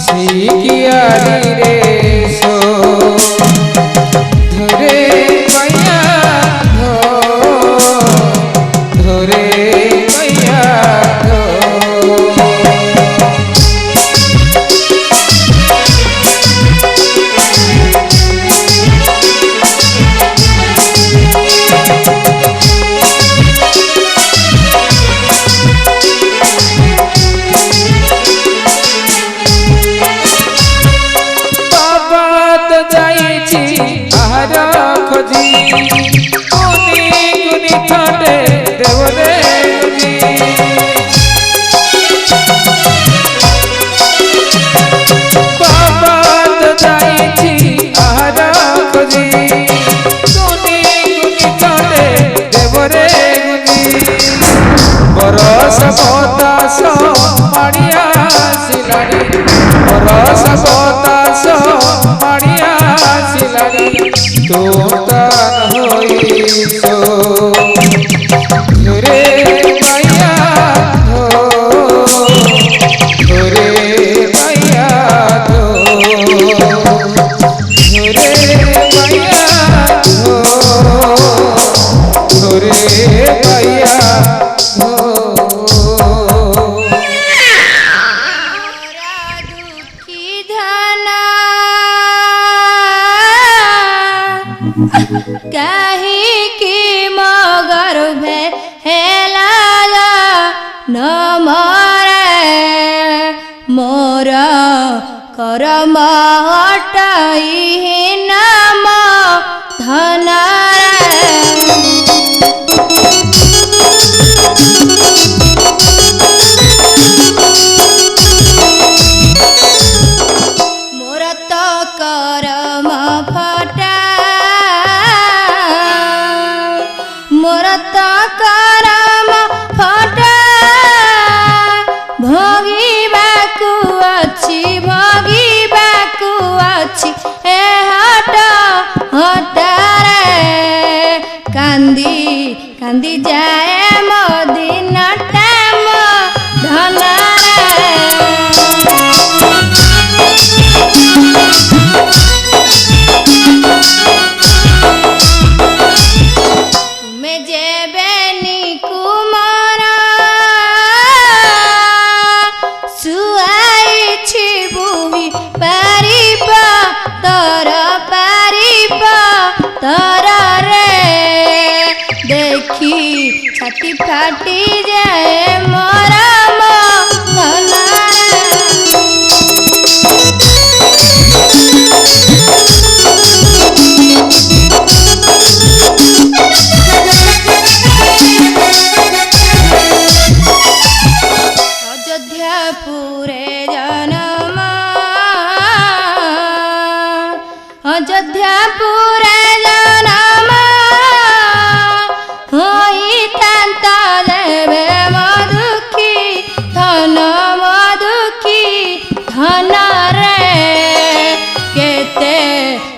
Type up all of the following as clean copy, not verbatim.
सिकियारी रे सो धरे मैया धरे मैया बरस बतास माड़िया सिलानी बरस बतास माड़िया सिलानी तू तन होइसो रे मैया रे मैया रे मैया रे मैया कहीं की मगर भेला न मरे मोर करम हटाई नाम धन मोर तो करम फटा मोर तो करम फटा भोगिबाकु अछि ए हट हटारे कांदी कांदी जाए मो दिन टाइम तुम्हें जेबे कुमारा सुआई बुही पारिबा तर रे देखी छाती फाटी जाए मोरा अयोध्यापुरे जन्म अयोध्यापुरे जन्म होइतांता देवे मधुखी धन रे केते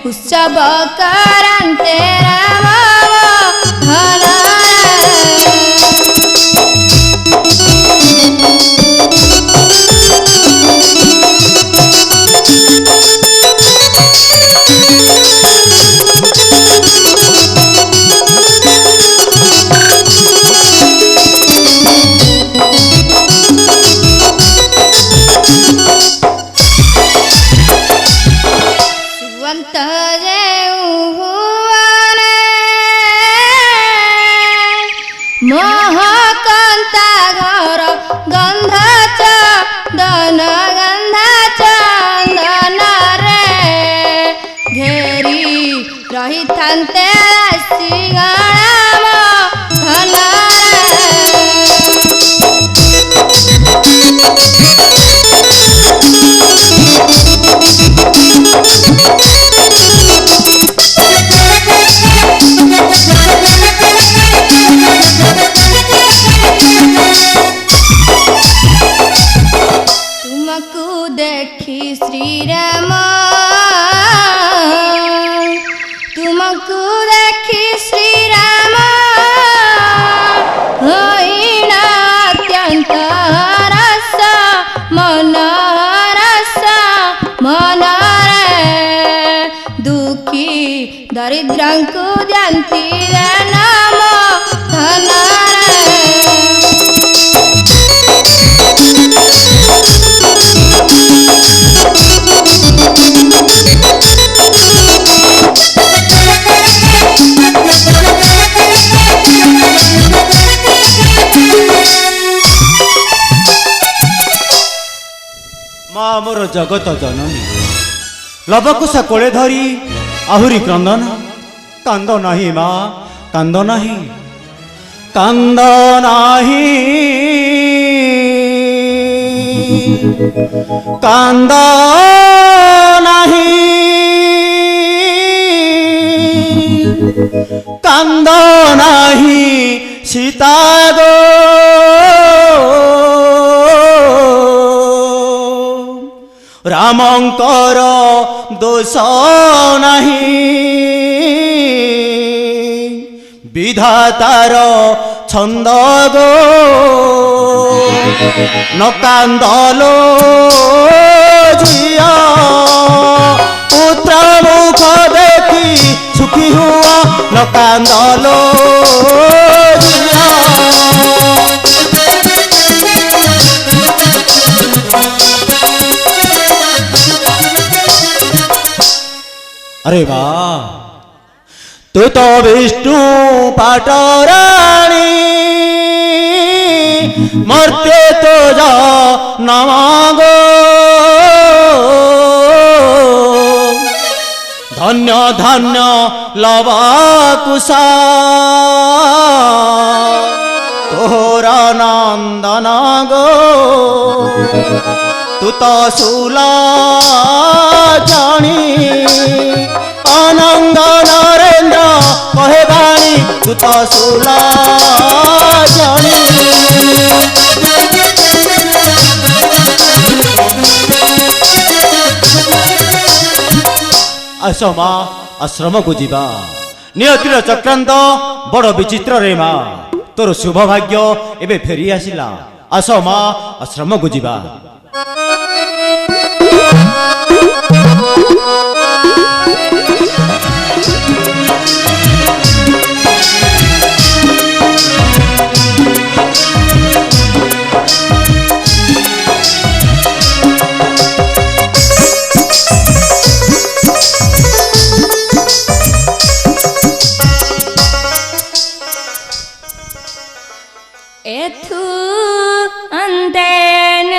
उत्सव करन्ते राम धन मोहकांता घर गंध चंदन रे घेरी रही थान्ते सिंगाम धन तुमको देखी श्री राम तुमको देखी श्री राम होइना अत्यंत रस मन रस ଦରିଦ୍ରଙ୍କୁ ଦିଅନ୍ତି ରେ ନାମ ଧନରେ। ମା ମୋର ଜଗତ ଜନନୀ ଲବକୁଶ କୋଳେ ଧରି ଆହୁରି କ୍ରନ୍ଦନ। କାନ୍ଦ ନାହିଁ ମା କାନ୍ଦ ନାହିଁ କାନ୍ଦ ନାହିଁ କାନ୍ଦ ନାହିଁ କାନ୍ଦ ନାହିଁ ସୀତା ଗୋ ରାମଙ୍କର ଦୋଷ ନାହିଁ ବିଧାତାର ଛନ୍ଦ ଗୋ ନ କାନ୍ଦଲୋ ଝିଅ ପୁତ୍ର ମୁଖ ଦେଖି ସୁଖୀ ହୁଅ ନ କାନ୍ଦଲୋ ଝିଅ। अरे वाह तू तो विष्णु पाटराणी मर्ते तो जा नमागो धन्य धन्य लवाकुशा तोरा नंदन गो तू तो सुला जानी अनंग नरेंद्र कहे बाणी तू तो सुला जानी। आस माँ आश्रम को जीवा नियतिर चक्रांत बड़ विचित्र रे माँ तोर शुभ भाग्य एबे फेरी आसिला। आस माँ आश्रम को जीवा। एथु अंदेन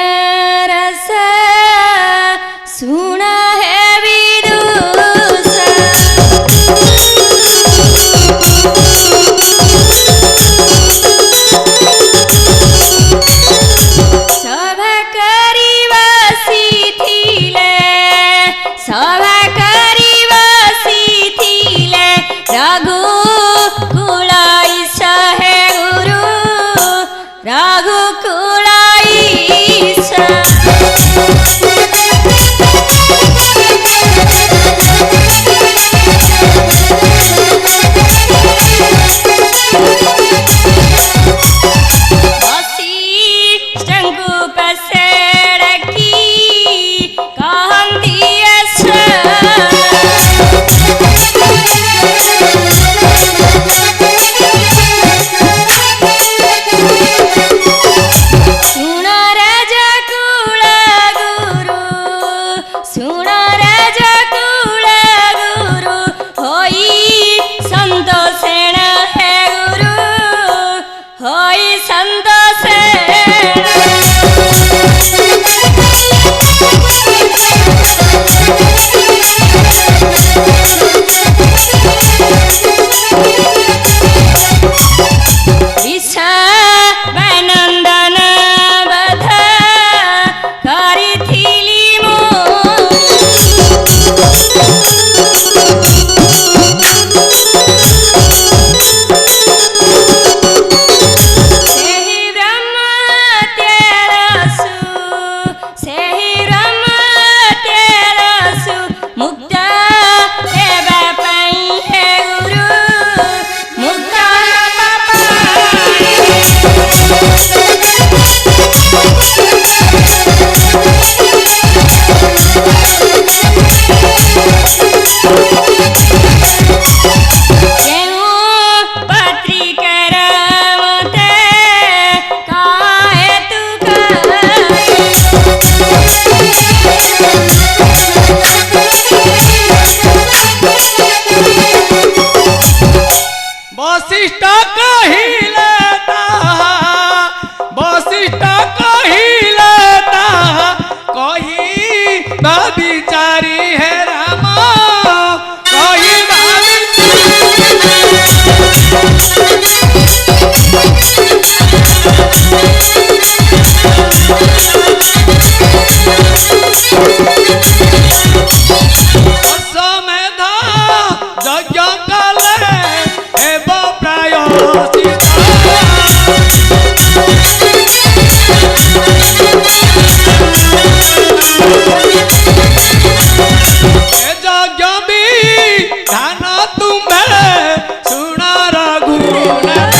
विचारी है राम कोई समय यज्ञ कले एव प्रायश्चित यज्ञ विधान तुम्हें सुन रघुनाथ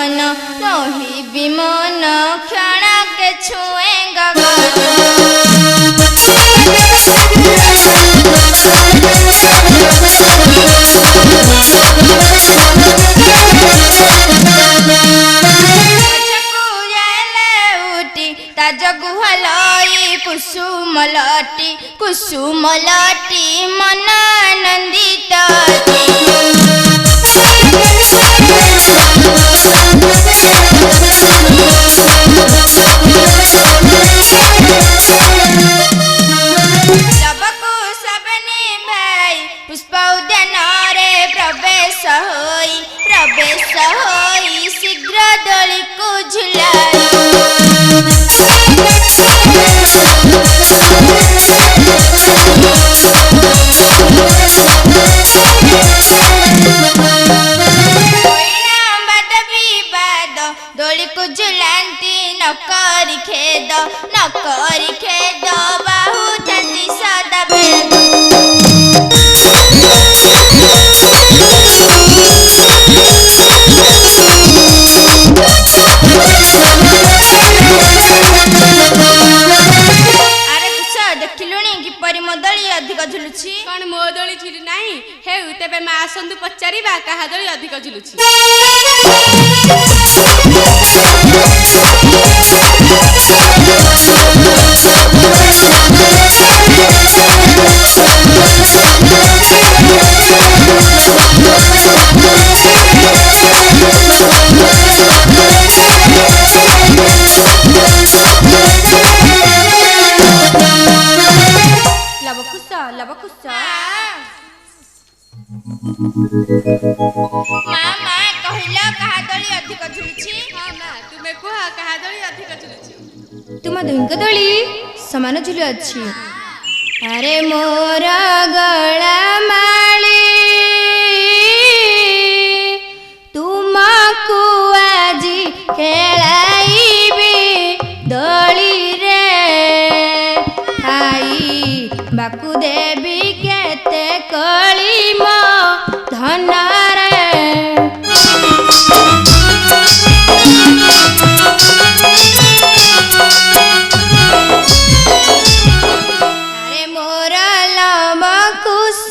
सजन रही मन क्षण के छुए गगन जगुहलई कुसुम लटी मन आनंदित लबकु सबने भाई पुष्प उद्यान रे प्रवेश होई शीघ्र दोली को झुलाई दोली को झुलांती न करी खेद बाहु चंदी सदा भेद ଦେଖିଲୁଣି କିପରି ମୋ ଦଳି ଅଧିକ ଝୁଲୁଛି କଣ ମୋ ଦଳି ଝୁଲି ନାହିଁ ହେଉ ତେବେ ମା ଆସନ୍ତୁ ପଚାରିବା କାହା ଦଳି ଅଧିକ ଝୁଲୁଛି लबकुश मामा कहिलो कहा दली अधिक झुलुछि हां मां तुमे कुह कहा दली अधिक झुलुछि तुम दुहिंक दली समान झुलु अछि अरे मोर गळा माली तुमको आजी खेलाइबी दली रे आई बाकु देवी केते कली मो धन रे अरे मोर लबकुश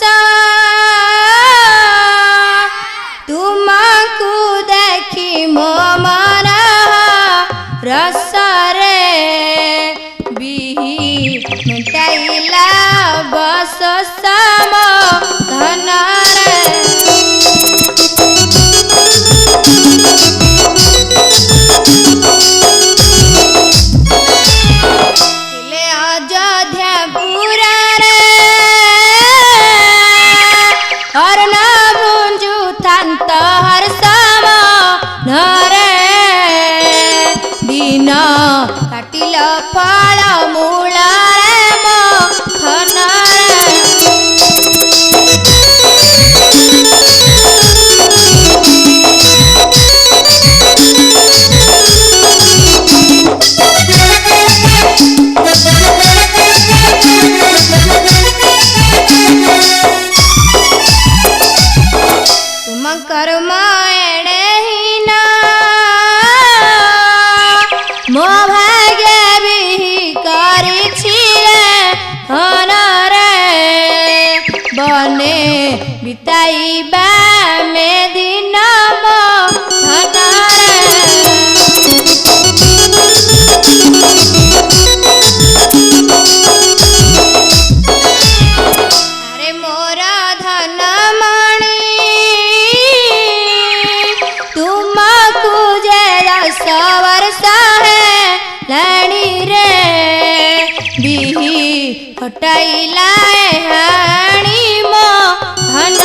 तुमको देखी मो मन रस रे बिही मेटाइला बस सम धन रे ଥିଲେ ଅଯୋଧ୍ୟା ପୁରରେ ହରଣ ବୁଞ୍ଜୁ ଥାନ୍ତ ହର୍ଷମ ନରେ ଦିନ କାଟିଲ ଫଳ ମୂଳରେ ମୋ ଧନରେ तुम कर्म एड़े हीन मो भाग्य भी करिछि धन रे बने बिताइबा में दिन मो धन अरे मोर धन मणि तुमको जे 10 वर्ष है लाणी रे बिही हटाइला हाणी मो धन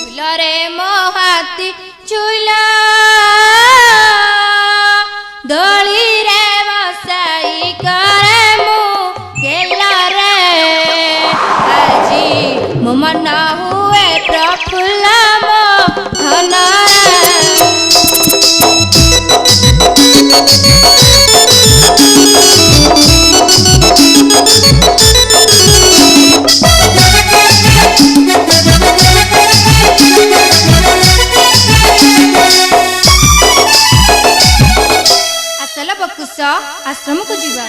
झुलरे मो हाथी झुला दली रे बसाई करे मु गेला रे आजी मो मन हुए प्रफुल्ल मो धन रे ଆଶ୍ରମକୁ ଯିବା।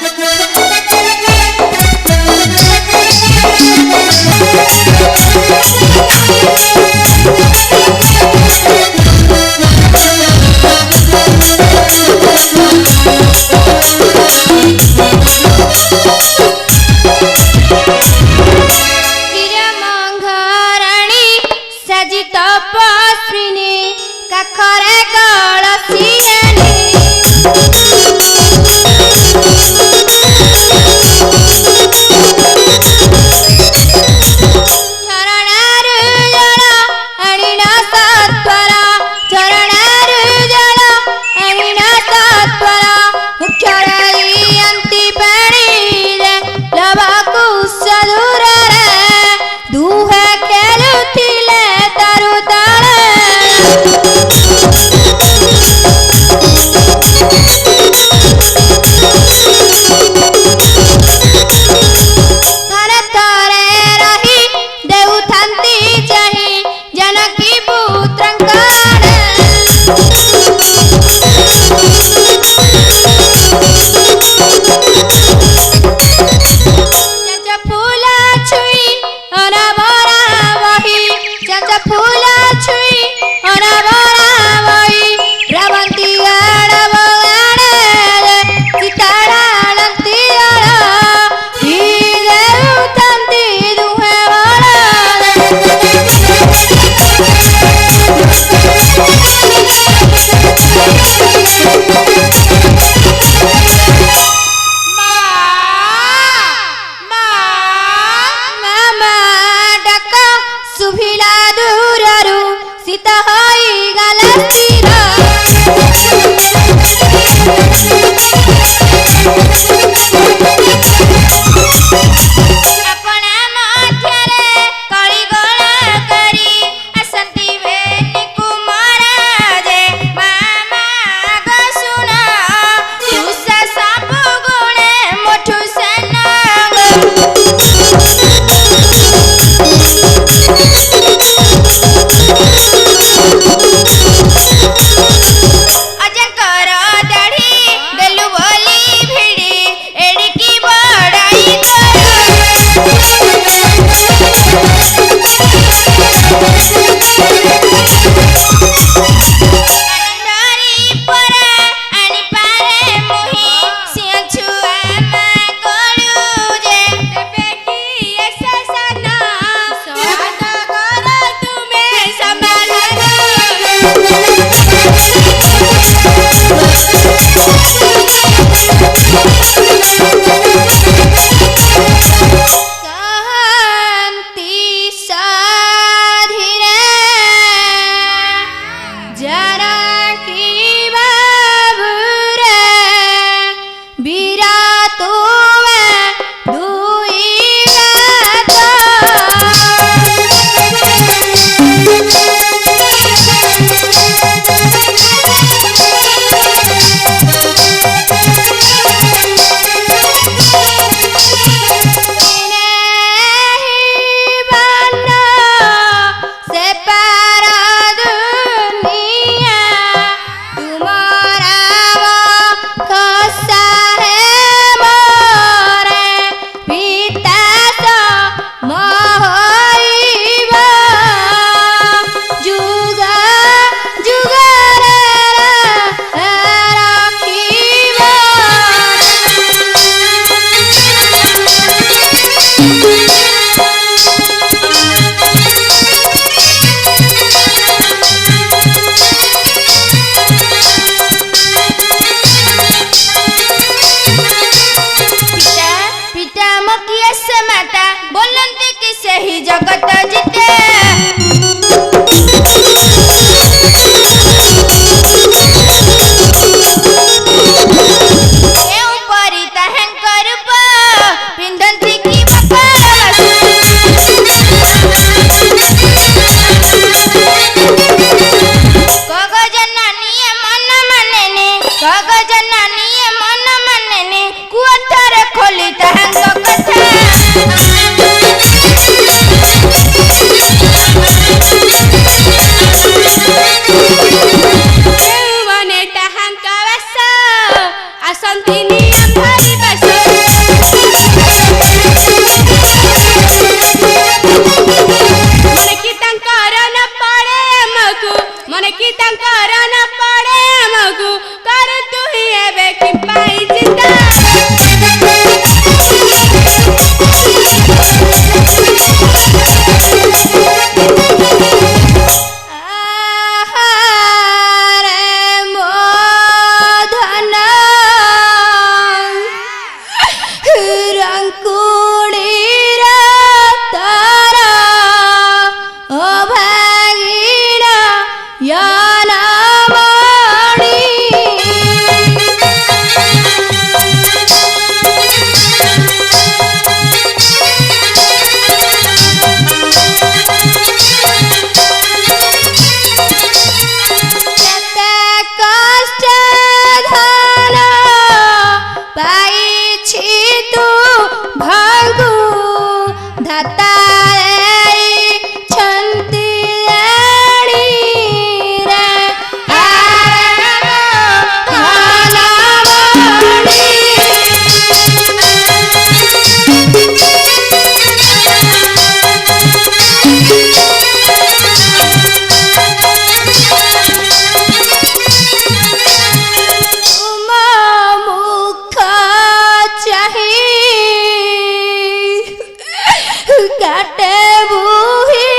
काटे बुही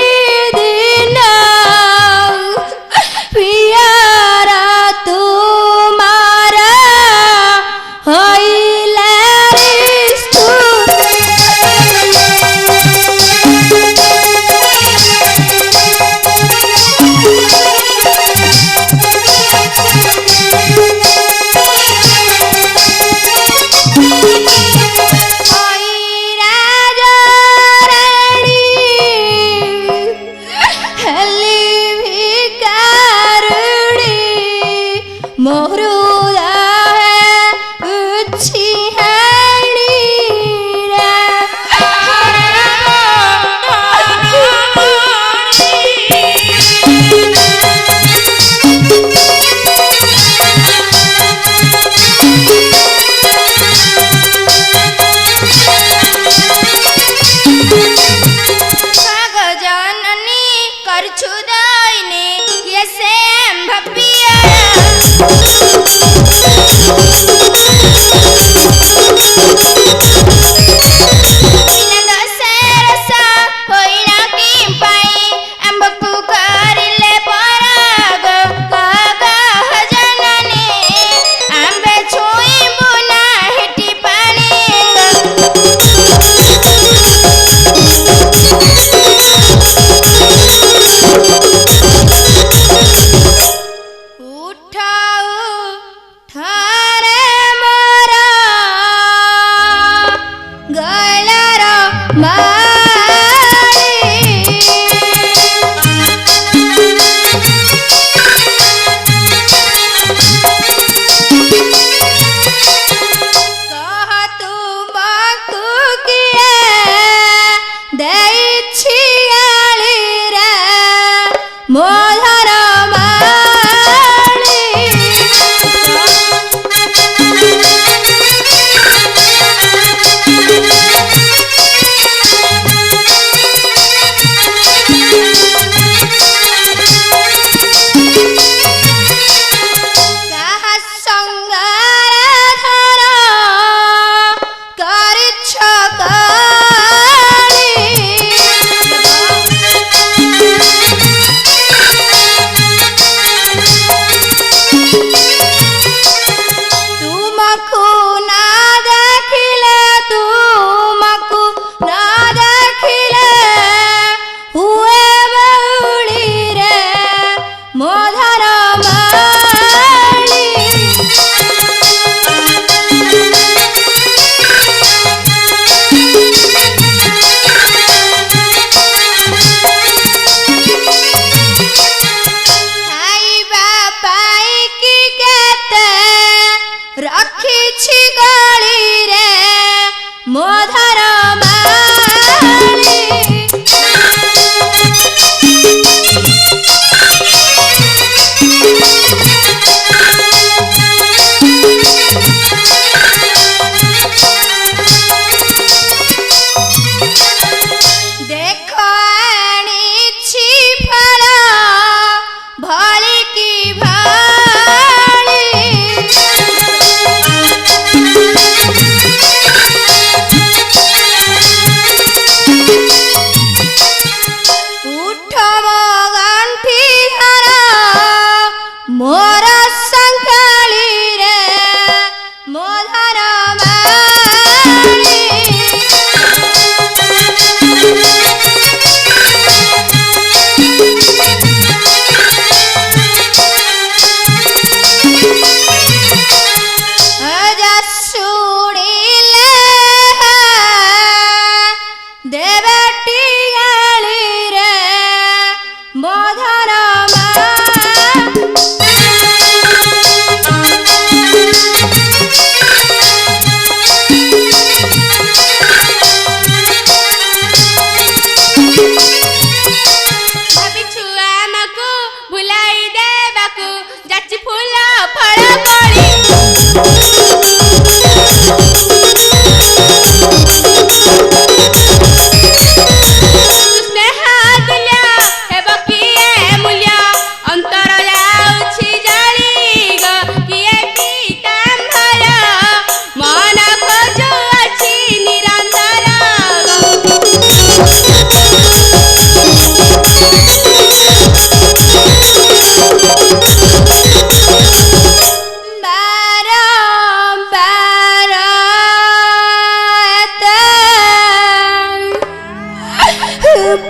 दिन पियारा तुम्हारा होइले रिस्तु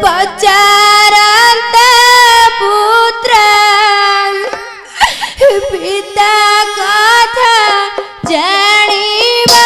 ପଚାରନ୍ତ ପୁତ୍ର ପିତା କଥା ଜାଣିବାକୁ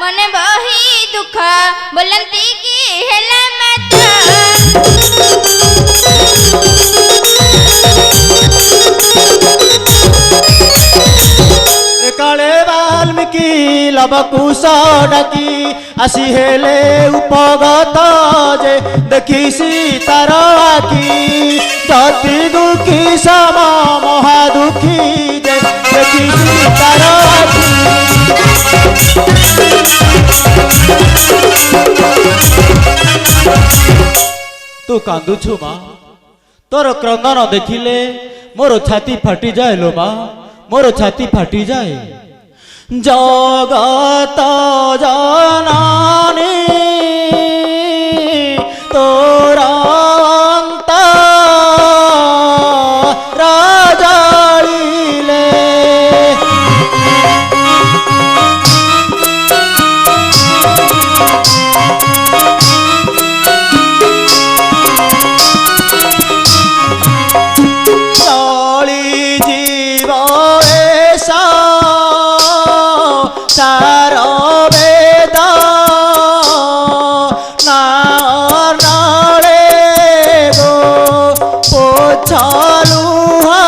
ମନେ ବହି ଦୁଃଖ ବୋଲନ୍ତି କି ହେଲା ମାତ୍ର କାଳେ ବାଲ୍ମୀକି ଲବକୁଶ ଡାକି ଆସି ହେଲେ ଉପଗତ ଯେ ଦେଖି ସୀତାର ଆଖି ଯତି ଦୁଃଖୀ ସମ ମହା ଦୁଃଖୀ ଯେ ଦେଖି ସୀତାର ଆଖି ତୁ କାନ୍ଦୁଛୁ ମା ତୋର କ୍ରନ୍ଦନ ଦେଖିଲେ ମୋର ଛାତି ଫାଟିଯାଏ ଲୋ ମା ମୋର ଛାତି ଫାଟିଯାଏ ଜଗତ ଜନନୀ ତୋର ରାଜାଳିଲେ ସାର ବେଦ ନାଳେ ଗো ପୋଛଲୁହା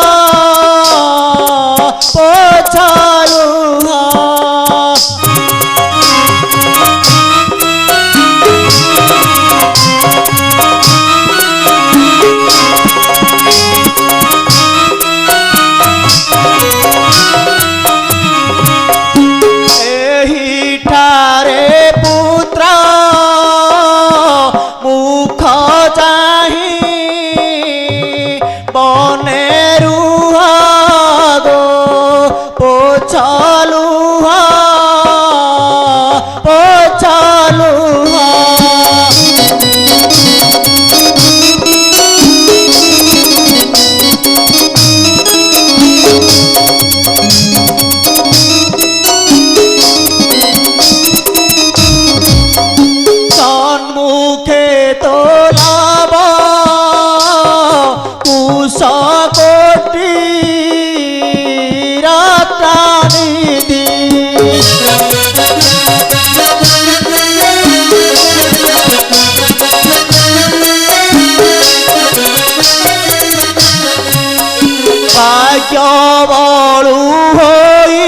ବଳୁ ହୋଇ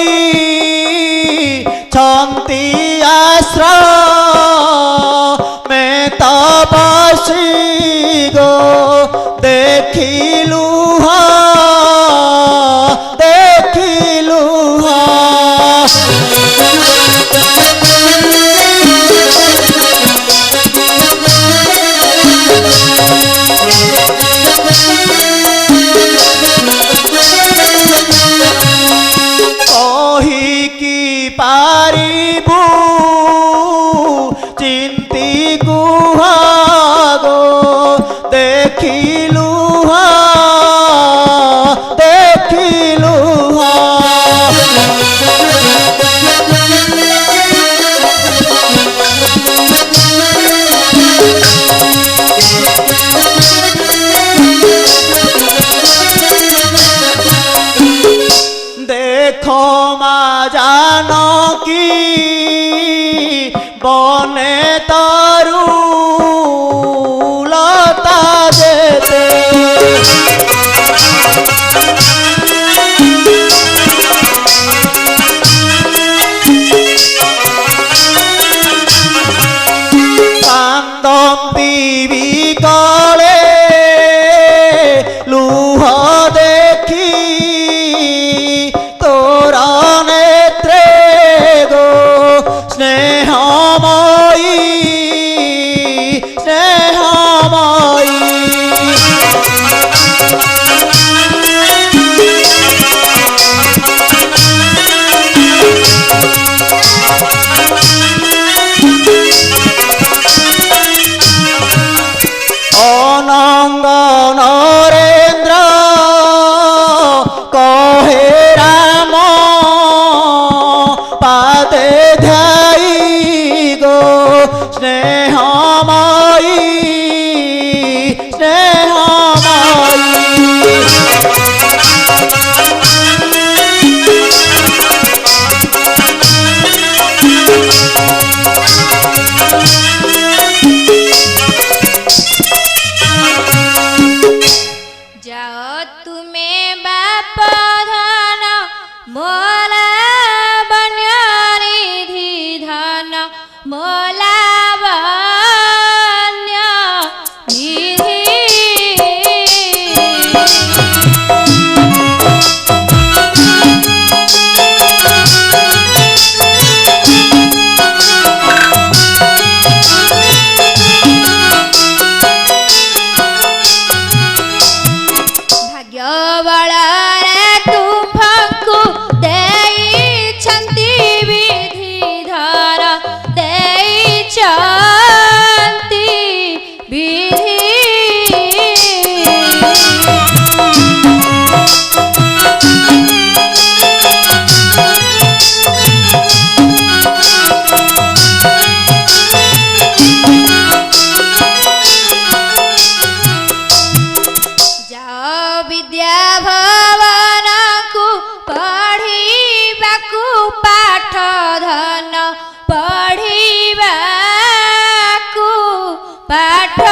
ଛନ୍ତି ଆଶ୍ରମେ ତପସ୍ୱୀ ଗୋ ଦେଖିଲୁ पारिबू चिंती गुहागो देखिलु देखो मा जानकी बने तारू लता देते ସ୍ନେହମୟୀ ସ୍ନେହମୟୀ ଅନଙ୍ଗ ନରେନ୍ଦ୍ର କହେ ରାମ ପାଦେ ଧ୍ୟାଇ ଗୋ ସ୍ନେହମୟୀ ସ୍ନେହମୟୀ जाओ तुमे बाप धन मोला बन्यनिधि धन मोला बन्यनिधि भाग्य बଳରେ ତୁମ୍ଭଙ୍କୁ ଦେଇଛନ୍ତି ବିଧିଧର ଦେଇଛନ୍ତି ବିଧି ଯାଅ ବିଦ୍ୟା ଭବନକୁ ପଢ଼ିବାକୁ ପାଠ ଧନ ପଢ଼ିବାକୁ ପାଠ